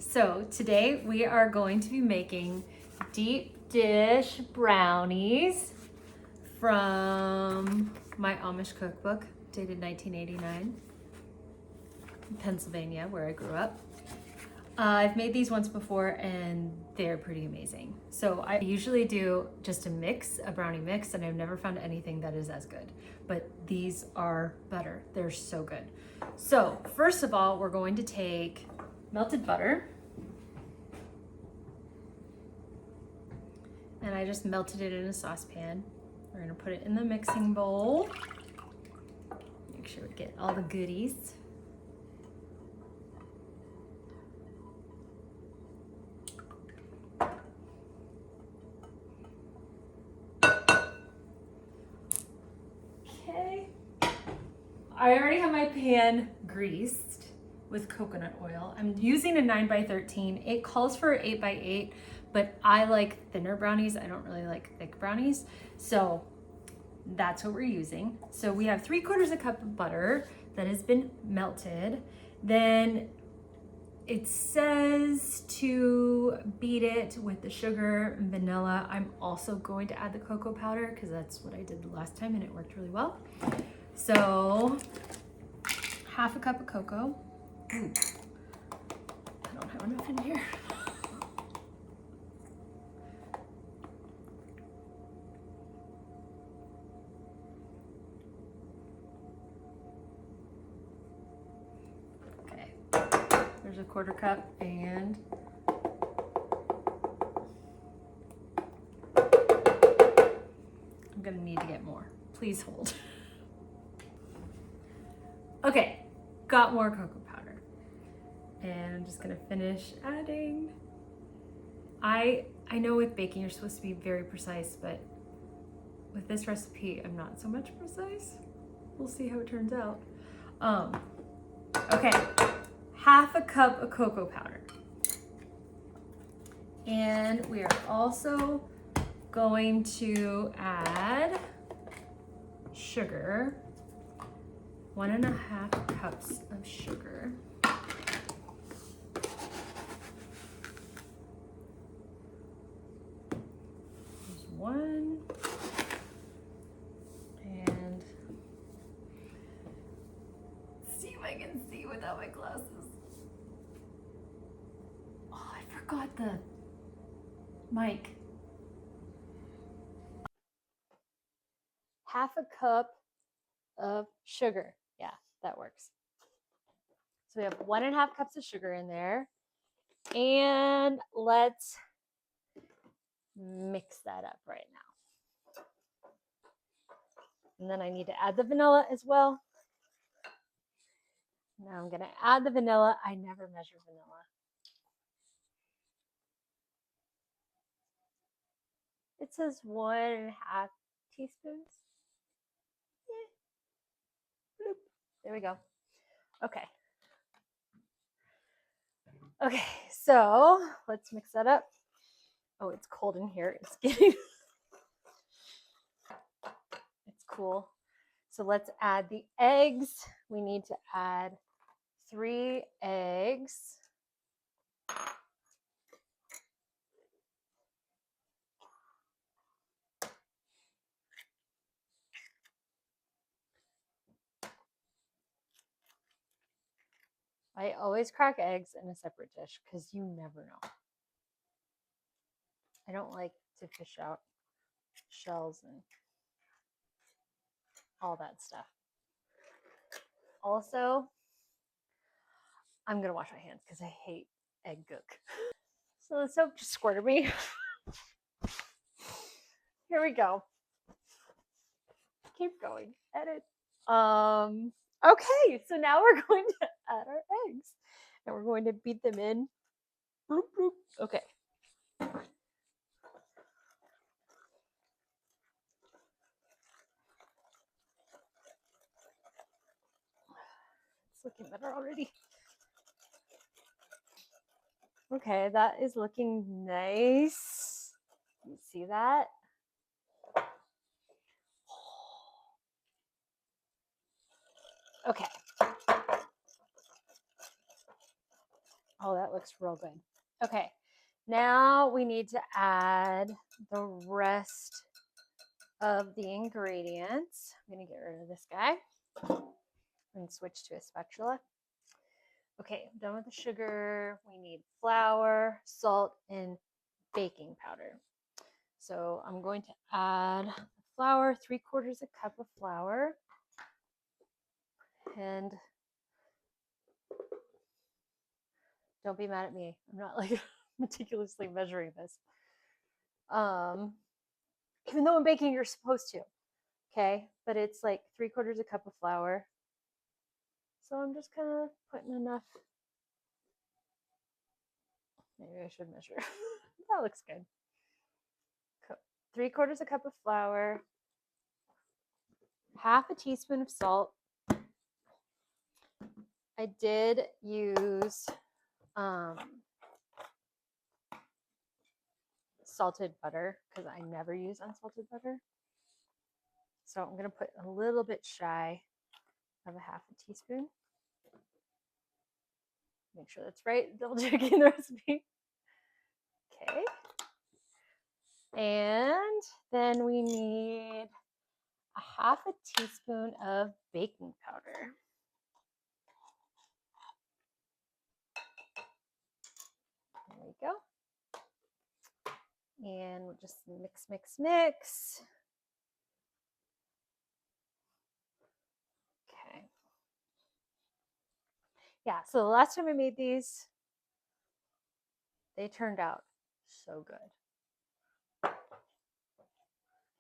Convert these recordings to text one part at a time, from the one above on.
So today we are going to be making deep dish brownies from my Amish cookbook, dated 1989, in Pennsylvania, where I grew up. I've made these once before and they're pretty amazing. So I usually do just a brownie mix, and I've never found anything that is as good. But these are better. They're so good. So first of all, we're going to take melted butter. And I just melted it in a saucepan. We're gonna put it in the mixing bowl. Make sure we get all the goodies. Okay. I already have my pan greased with coconut oil. I'm using a 9x13. It calls for 8x8, but I like thinner brownies. I don't really like thick brownies. So that's what we're using. So we have 3/4 cup of butter that has been melted. Then it says to beat it with the sugar and vanilla. I'm also going to add the cocoa powder because that's what I did the last time and it worked really well. So 1/2 cup of cocoa. Ooh, I don't have enough in here. Okay, there's a 1/4 cup, and I'm gonna need to get more. Please hold. Okay, got more cocoa powder. And I'm just gonna finish adding. I know with baking you're supposed to be very precise, but with this recipe I'm not so much precise. We'll see how it turns out. Okay, 1/2 cup of cocoa powder. And we are also going to add sugar, 1.5 cups of sugar. There's one. And let's see if I can see without my glasses. Oh, I forgot the mic. 1/2 cup of sugar. Yeah, that works. So we have 1.5 cups of sugar in there. And let's mix that up right now. And then I need to add the vanilla as well. Now I'm gonna add the vanilla. I never measure vanilla. It says 1.5 teaspoons. Yeah. Bloop. There we go. Okay. Okay, so let's mix that up. Oh, it's cold in here. It's getting, it's cool. So let's add the eggs. We need to add 3 eggs. I always crack eggs in a separate dish because you never know. I don't like to fish out shells and all that stuff. Also, I'm gonna wash my hands because I hate egg gook. So the soap just squirted me. Here we go. Keep going. Edit. Okay, so now we're going to add our eggs. And we're going to beat them in. Bloop, bloop. Okay. It's looking better already. Okay, that is looking nice. You see that? Okay. Oh, that looks real good. Okay, now we need to add the rest of the ingredients. I'm gonna get rid of this guy and switch to a spatula. Okay, I'm done with the sugar. We need flour, salt, and baking powder. So I'm going to add flour, 3/4 cup of flour, and don't be mad at me. I'm not like meticulously measuring this. Even though in baking you're supposed to, okay? But it's like 3/4 cup of flour. So I'm just kind of putting enough. Maybe I should measure. That looks good. 3/4 cup of flour, half a teaspoon of salt. I did use salted butter because I never use unsalted butter. So I'm going to put a little bit shy of a half a teaspoon. Make sure that's right. Double checking the recipe. Okay. And then we need a half a teaspoon of baking powder. There we go. And we'll just mix, mix, mix. Okay. Yeah, so the last time I made these, they turned out so good.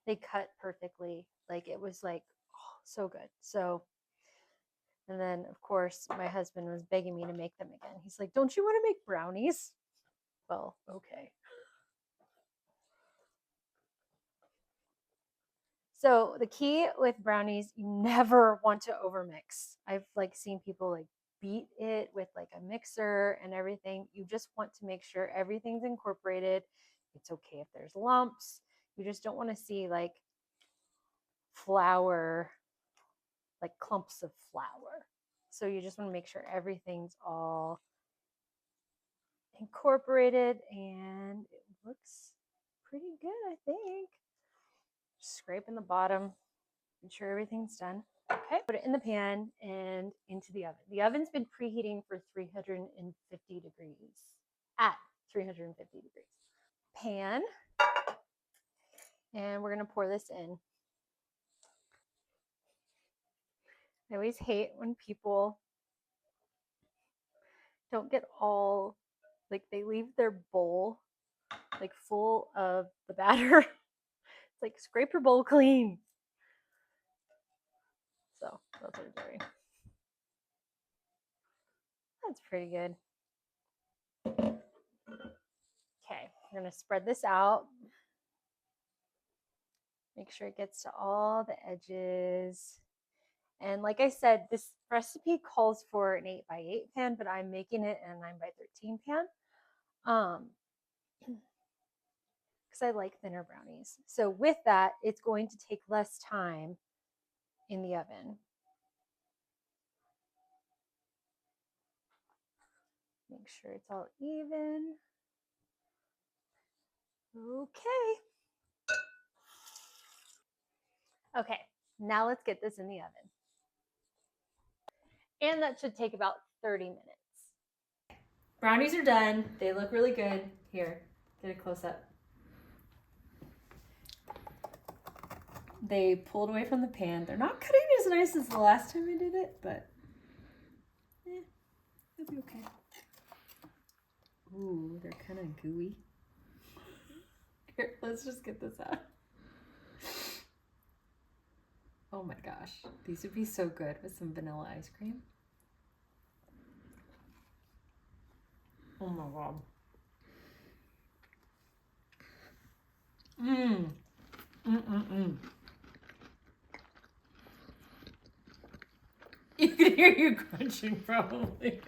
They cut perfectly. Like it was like, oh, so good. So, and then of course my husband was begging me to make them again. He's like, don't you want to make brownies? Well, okay. So the key with brownies, you never want to overmix. I've like seen people like beat it with like a mixer and everything. You just want to make sure everything's incorporated. It's okay if there's lumps. You just don't want to see like flour, like clumps of flour. So you just want to make sure everything's all incorporated, and it looks pretty good, I think. Scraping the bottom, make sure everything's done. Okay, put it in the pan and into the oven. The oven's been preheating for 350 degrees, at 350 degrees. Pan, and we're gonna pour this in. I always hate when people don't get all, like they leave their bowl like full of the batter. It's like scrape your bowl clean. So that's what I'm doing. That's pretty good. Okay, we're gonna spread this out. Make sure it gets to all the edges. And like I said, this recipe calls for an 8x8 pan, but I'm making it in a 9x13 pan. Because I like thinner brownies. So with that, it's going to take less time in the oven. Make sure it's all even. Okay. Okay, now let's get this in the oven. And that should take about 30 minutes. Brownies are done. They look really good. Here, get a close up. They pulled away from the pan. They're not cutting as nice as the last time I did it, but it'll be okay. Ooh, they're kind of gooey. Here, let's just get this out. Oh my gosh, these would be so good with some vanilla ice cream. Oh my god. You can hear you crunching probably.